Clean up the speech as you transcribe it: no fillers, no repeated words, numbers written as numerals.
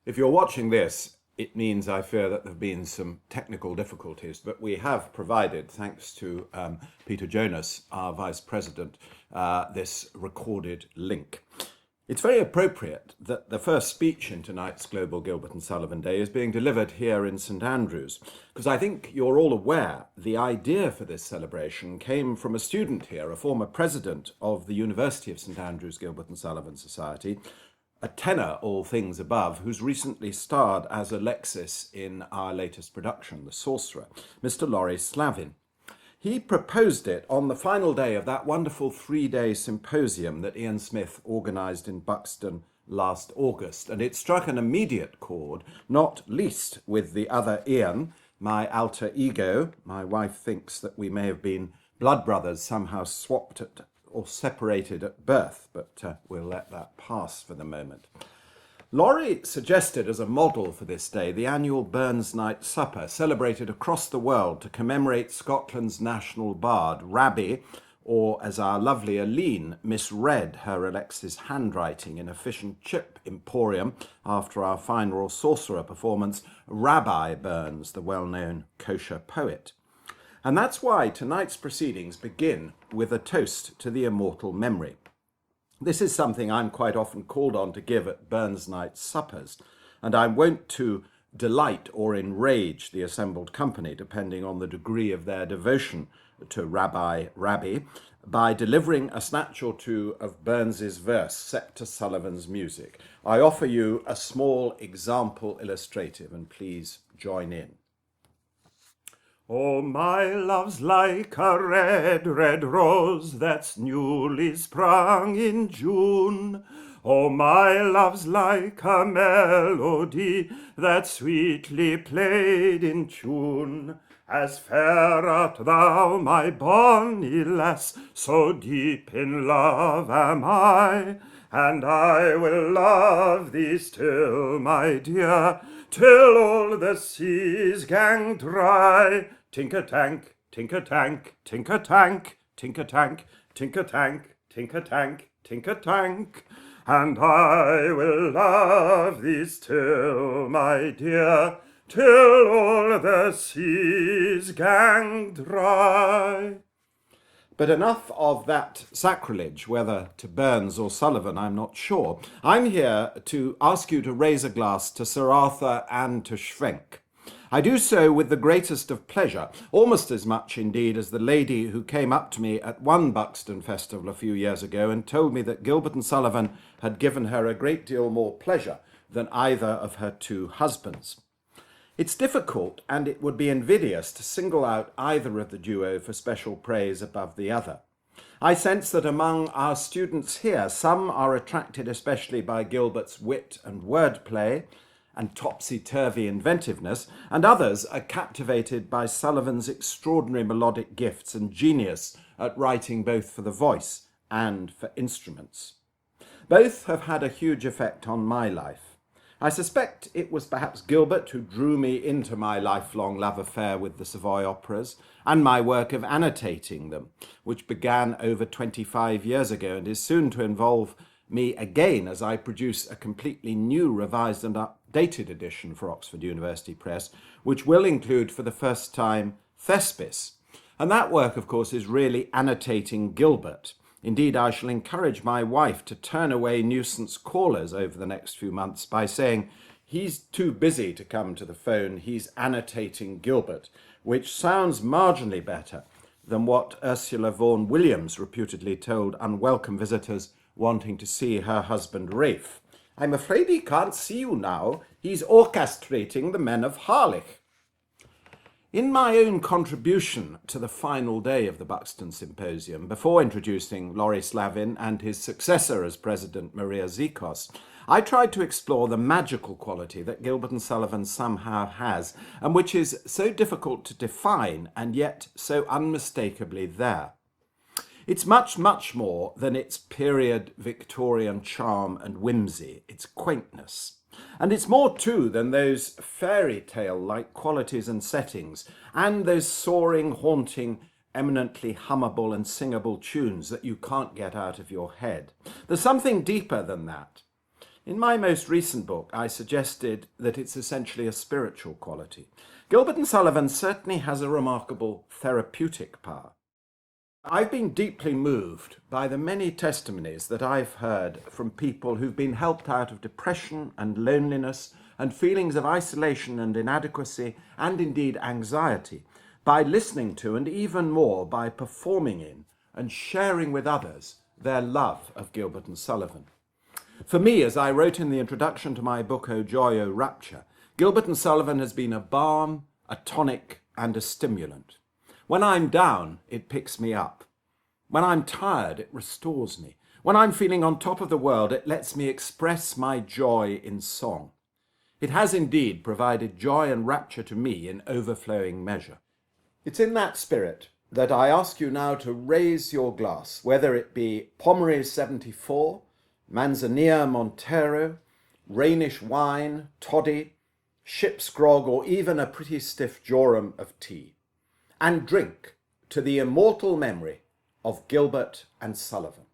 If you're watching this, it means I fear that there have been some technical difficulties, but we have provided, thanks to Peter Jonas, our Vice President, this recorded link. It's very appropriate that the first speech in tonight's Global Gilbert and Sullivan Day is being delivered here in St Andrews, because I think you're all aware the idea for this celebration came from a student here, a former president of the University of St Andrews Gilbert and Sullivan Society, a tenor, all things above, who's recently starred as Alexis in our latest production, The Sorcerer, Mr. Laurie Slavin. He proposed it on the final day of that wonderful 3-day symposium that Ian Smith organised in Buxton last August, and it struck an immediate chord, not least with the other Ian, my alter ego. My wife thinks that we may have been blood brothers, somehow swapped at or separated at birth, but we'll let that pass for the moment. Laurie suggested as a model for this day the annual Burns Night Supper, celebrated across the world to commemorate Scotland's national bard, Rabbie, or as our lovely Aline misread her Alexis handwriting in a fish and chip emporium after our final sorcerer performance, Rabbi Burns, the well-known kosher poet. And that's why tonight's proceedings begin with a toast to the immortal memory. This is something I'm quite often called on to give at Burns Night suppers, and I'm wont to delight or enrage the assembled company, depending on the degree of their devotion to Rabbie, by delivering a snatch or two of Burns's verse set to Sullivan's music. I offer you a small example illustrative, and please join in. Oh, my love's like a red, red rose that's newly sprung in June. Oh, my love's like a melody that's sweetly played in tune. As fair art thou, my bonny lass, so deep in love am I, and I will love thee still, my dear, till all the seas gang dry. Tink-a-tank, tink-a-tank, tink-a-tank, tink-a-tank, tink-a-tank, tink-a-tank, tink-a-tank. And I will love thee still, my dear, till all the seas gang dry. But enough of that sacrilege, whether to Burns or Sullivan, I'm not sure. I'm here to ask you to raise a glass to Sir Arthur and to Schwenk. I do so with the greatest of pleasure, almost as much indeed as the lady who came up to me at one Buxton festival a few years ago and told me that Gilbert and Sullivan had given her a great deal more pleasure than either of her two husbands. It's difficult, and it would be invidious, to single out either of the duo for special praise above the other. I sense that among our students here, some are attracted especially by Gilbert's wit and wordplay and topsy-turvy inventiveness, and others are captivated by Sullivan's extraordinary melodic gifts and genius at writing both for the voice and for instruments. Both have had a huge effect on my life. I suspect it was perhaps Gilbert who drew me into my lifelong love affair with the Savoy operas and my work of annotating them, which began over 25 years ago and is soon to involve me again as I produce a completely new, revised and updated edition for Oxford University Press, which will include for the first time Thespis. And that work, of course, is really annotating Gilbert. Indeed, I shall encourage my wife to turn away nuisance callers over the next few months by saying he's too busy to come to the phone, he's annotating Gilbert, which sounds marginally better than what Ursula Vaughan Williams reputedly told unwelcome visitors wanting to see her husband Rafe. I'm afraid he can't see you now. He's orchestrating the men of Harlech. In my own contribution to the final day of the Buxton Symposium, before introducing Laurie Slavin and his successor as president, Maria Zikos, I tried to explore the magical quality that Gilbert and Sullivan somehow has, and which is so difficult to define and yet so unmistakably there. It's much, much more than its period Victorian charm and whimsy, its quaintness. And it's more too than those fairy tale-like qualities and settings, and those soaring, haunting, eminently hummable and singable tunes that you can't get out of your head. There's something deeper than that. In my most recent book, I suggested that it's essentially a spiritual quality. Gilbert and Sullivan certainly has a remarkable therapeutic power. I've been deeply moved by the many testimonies that I've heard from people who've been helped out of depression and loneliness and feelings of isolation and inadequacy and indeed anxiety by listening to and even more by performing in and sharing with others their love of Gilbert and Sullivan. For me, as I wrote in the introduction to my book, O Joy, O Rapture, Gilbert and Sullivan has been a balm, a tonic, and a stimulant. When I'm down, it picks me up. When I'm tired, it restores me. When I'm feeling on top of the world, it lets me express my joy in song. It has indeed provided joy and rapture to me in overflowing measure. It's in that spirit that I ask you now to raise your glass, whether it be Pommery 74, Manzanilla Montero, Rhenish wine, toddy, ship's grog, or even a pretty stiff jorum of tea, and drink to the immortal memory of Gilbert and Sullivan.